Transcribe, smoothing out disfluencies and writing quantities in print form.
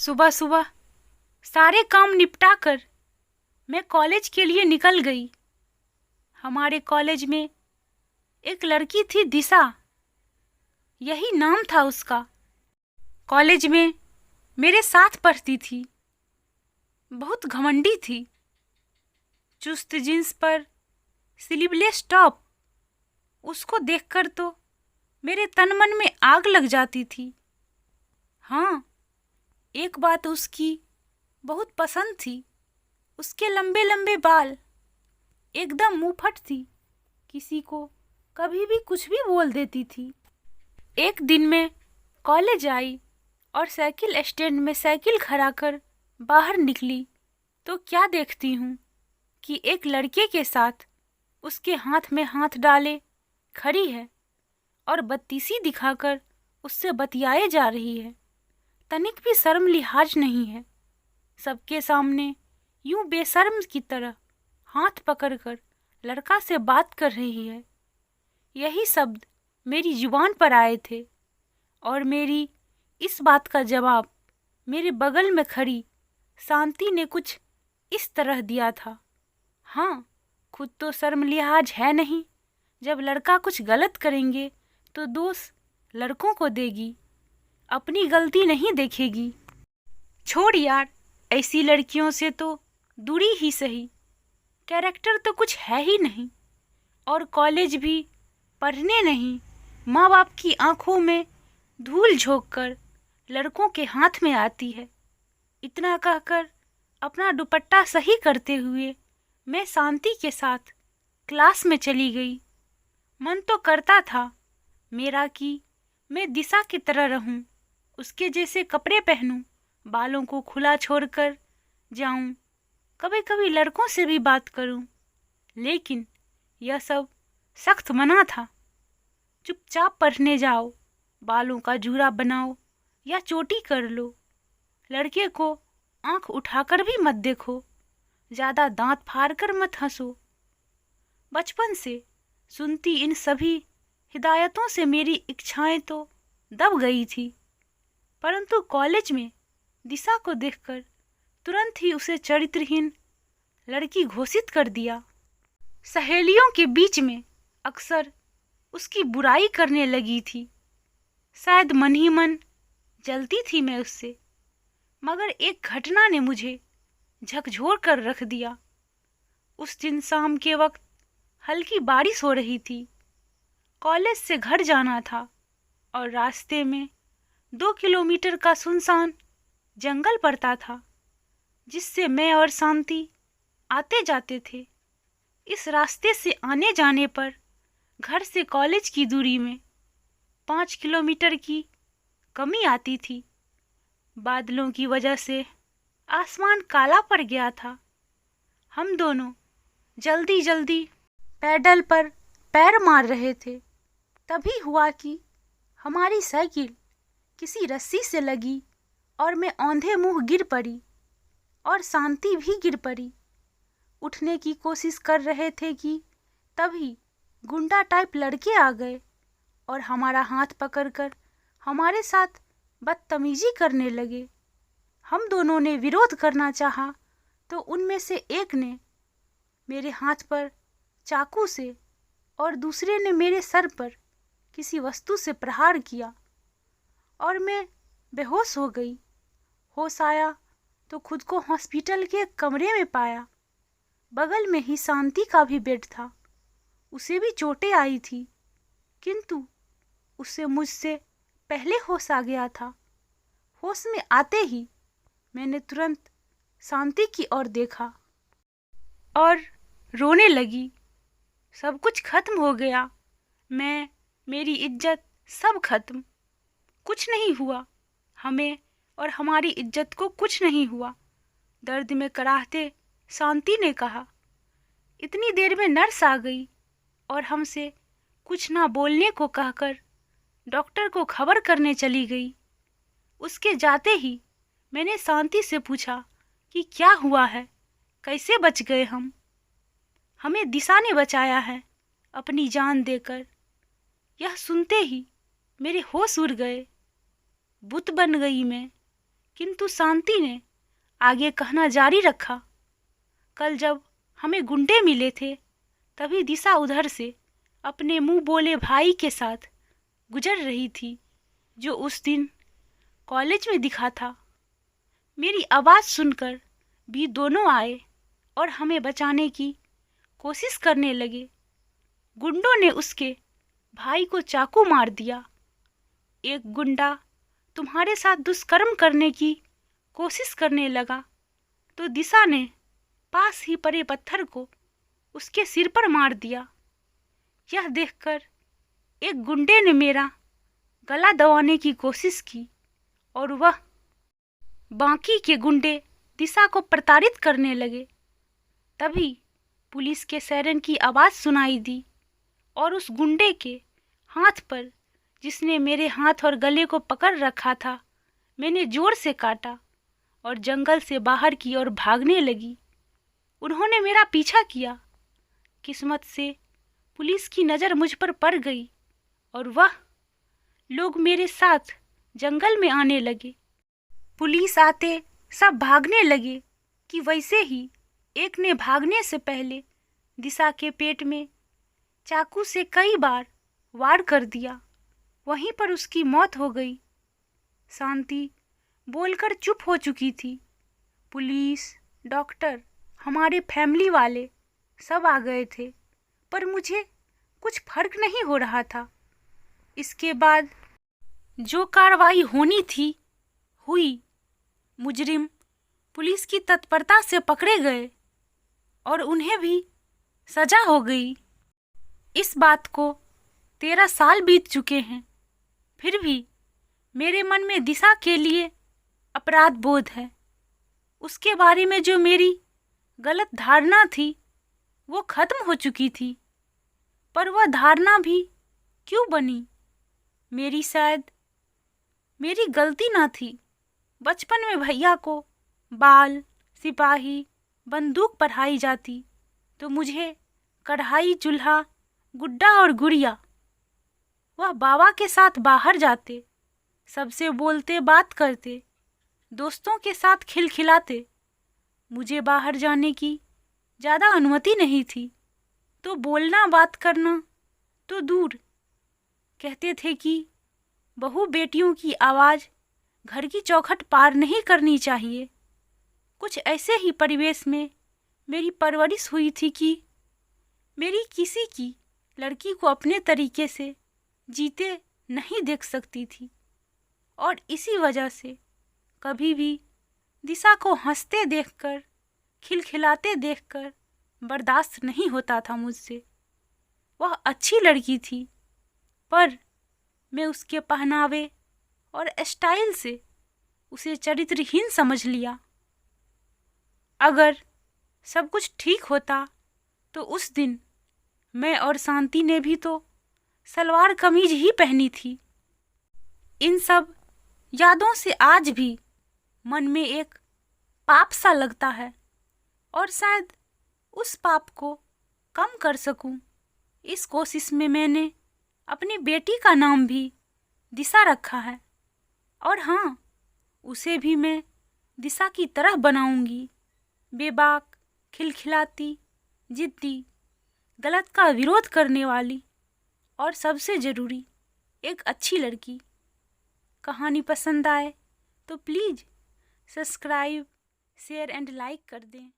सुबह सुबह सारे काम निपटा कर मैं कॉलेज के लिए निकल गई। हमारे कॉलेज में एक लड़की थी, दिशा, यही नाम था उसका। कॉलेज में मेरे साथ पढ़ती थी, बहुत घमंडी थी। चुस्त जींस पर स्लीवलेस टॉप, उसको देखकर तो मेरे तन मन में आग लग जाती थी। हाँ, एक बात उसकी बहुत पसंद थी, उसके लंबे लंबे बाल। एकदम मुंहफट थी, किसी को कभी भी कुछ भी बोल देती थी। एक दिन मैं कॉलेज आई और साइकिल स्टैंड में साइकिल खड़ा कर बाहर निकली तो क्या देखती हूँ कि एक लड़के के साथ उसके हाथ में हाथ डाले खड़ी है और बत्तीसी दिखाकर उससे बतियाए जा रही है। तनिक भी शर्म लिहाज नहीं है। सबके सामने यूं बेशर्म की तरह हाथ पकड़कर लड़का से बात कर रही है। यही शब्द मेरी जुबान पर आए थे और मेरी इस बात का जवाब मेरे बगल में खड़ी शांति ने कुछ इस तरह दिया था। हाँ, खुद तो शर्म लिहाज है नहीं, जब लड़का कुछ गलत करेंगे तो दोष लड़कों को देगी, अपनी गलती नहीं देखेगी। छोड़ यार, ऐसी लड़कियों से तो दूरी ही सही। कैरेक्टर तो कुछ है ही नहीं और कॉलेज भी पढ़ने नहीं, माँ बाप की आंखों में धूल झोंक कर लड़कों के हाथ में आती है। इतना कहकर अपना दुपट्टा सही करते हुए मैं शांति के साथ क्लास में चली गई। मन तो करता था मेरा कि मैं दिशा की तरह रहूं, उसके जैसे कपड़े पहनूं, बालों को खुला छोड़कर जाऊं, कभी कभी लड़कों से भी बात करूं। लेकिन यह सब सख्त मना था। चुपचाप पढ़ने जाओ, बालों का जूड़ा बनाओ या चोटी कर लो, लड़के को आंख उठाकर भी मत देखो, ज्यादा दांत फाड़ कर मत हंसो। बचपन से सुनती इन सभी हिदायतों से मेरी इच्छाएं तो दब गई थी, परंतु कॉलेज में दिशा को देखकर तुरंत ही उसे चरित्रहीन लड़की घोषित कर दिया। सहेलियों के बीच में अक्सर उसकी बुराई करने लगी थी। शायद मन ही मन जलती थी मैं उससे, मगर एक घटना ने मुझे झकझोर कर रख दिया। उस दिन शाम के वक्त हल्की बारिश हो रही थी। कॉलेज से घर जाना था और रास्ते में 2 किलोमीटर का सुनसान जंगल पड़ता था, जिससे मैं और शांति आते जाते थे। इस रास्ते से आने जाने पर घर से कॉलेज की दूरी में 5 किलोमीटर की कमी आती थी। बादलों की वजह से आसमान काला पड़ गया था। हम दोनों जल्दी जल्दी पैडल पर पैर मार रहे थे। तभी हुआ कि हमारी साइकिल किसी रस्सी से लगी और मैं औंधे मुंह गिर पड़ी और शांति भी गिर पड़ी। उठने की कोशिश कर रहे थे कि तभी गुंडा टाइप लड़के आ गए और हमारा हाथ पकड़कर हमारे साथ बदतमीजी करने लगे। हम दोनों ने विरोध करना चाहा तो उनमें से एक ने मेरे हाथ पर चाकू से और दूसरे ने मेरे सर पर किसी वस्तु से प्रहार किया और मैं बेहोश हो गई। होश आया तो खुद को हॉस्पिटल के एक कमरे में पाया। बगल में ही शांति का भी बेड था। उसे भी चोटें आई थी, किंतु उसे मुझसे पहले होश आ गया था। होश में आते ही मैंने तुरंत शांति की ओर देखा और रोने लगी। सब कुछ खत्म हो गया। मेरी इज्जत सब खत्म। कुछ नहीं हुआ, हमें और हमारी इज्जत को कुछ नहीं हुआ। दर्द में कराहते शांति ने कहा। इतनी देर में नर्स आ गई और हमसे कुछ ना बोलने को कहकर डॉक्टर को खबर करने चली गई। उसके जाते ही मैंने शांति से पूछा कि क्या हुआ है, कैसे बच गए हम। हमें दिशा ने बचाया है, अपनी जान देकर। यह सुनते ही मेरे होश उड़ गए। बुत बन गई मैं किंतु शांति ने आगे कहना जारी रखा। कल जब हमें गुंडे मिले थे तभी दिशा उधर से अपने मुंह बोले भाई के साथ गुजर रही थी जो उस दिन कॉलेज में दिखा था। मेरी आवाज़ सुनकर भी दोनों आए और हमें बचाने की कोशिश करने लगे। गुंडों ने उसके भाई को चाकू मार दिया। एक गुंडा तुम्हारे साथ दुष्कर्म करने की कोशिश करने लगा तो दिशा ने पास ही पड़े पत्थर को उसके सिर पर मार दिया। यह देखकर एक गुंडे ने मेरा गला दबाने की कोशिश की और वह बाकी के गुंडे दिशा को प्रताड़ित करने लगे। तभी पुलिस के सायरन की आवाज़ सुनाई दी और उस गुंडे के हाथ पर जिसने मेरे हाथ और गले को पकड़ रखा था मैंने जोर से काटा और जंगल से बाहर की ओर भागने लगी। उन्होंने मेरा पीछा किया। किस्मत से पुलिस की नज़र मुझ पर पड़ गई और वह लोग मेरे साथ जंगल में आने लगे। पुलिस आते सब भागने लगे कि वैसे ही एक ने भागने से पहले दिशा के पेट में चाकू से कई बार वार कर दिया। वहीं पर उसकी मौत हो गई। शांति बोलकर चुप हो चुकी थी। पुलिस, डॉक्टर, हमारे फैमिली वाले सब आ गए थे पर मुझे कुछ फर्क नहीं हो रहा था। इसके बाद जो कार्रवाई होनी थी हुई। मुजरिम पुलिस की तत्परता से पकड़े गए और उन्हें भी सजा हो गई। इस बात को 13 साल बीत चुके हैं, फिर भी मेरे मन में दिशा के लिए अपराध बोध है। उसके बारे में जो मेरी गलत धारणा थी वो खत्म हो चुकी थी, पर वह धारणा भी क्यों बनी? मेरी गलती ना थी। बचपन में भैया को बाल, सिपाही, बंदूक पढ़ाई जाती तो मुझे कढ़ाई, चूल्हा, गुड्डा और गुड़िया। वह बाबा के साथ बाहर जाते, सबसे बोलते, बात करते, दोस्तों के साथ खिलखिलाते। मुझे बाहर जाने की ज़्यादा अनुमति नहीं थी तो बोलना, बात करना तो दूर। कहते थे कि बहू बेटियों की आवाज़ घर की चौखट पार नहीं करनी चाहिए। कुछ ऐसे ही परिवेश में मेरी परवरिश हुई थी कि मेरी किसी की लड़की को अपने तरीके से जीते नहीं देख सकती थी और इसी वजह से कभी भी दिशा को हंसते देखकर, खिलखिलाते देखकर बर्दाश्त नहीं होता था मुझसे। वह अच्छी लड़की थी पर मैं उसके पहनावे और स्टाइल से उसे चरित्रहीन समझ लिया। अगर सब कुछ ठीक होता तो उस दिन मैं और शांति ने भी तो सलवार कमीज ही पहनी थी। इन सब यादों से आज भी मन में एक पाप सा लगता है और शायद उस पाप को कम कर सकूं, इस कोशिश में मैंने अपनी बेटी का नाम भी दिशा रखा है। और हाँ, उसे भी मैं दिशा की तरह बनाऊंगी, बेबाक, खिलखिलाती, जिद्दी, गलत का विरोध करने वाली और सबसे ज़रूरी एक अच्छी लड़की। कहानी पसंद आए तो please subscribe, share and like कर दें।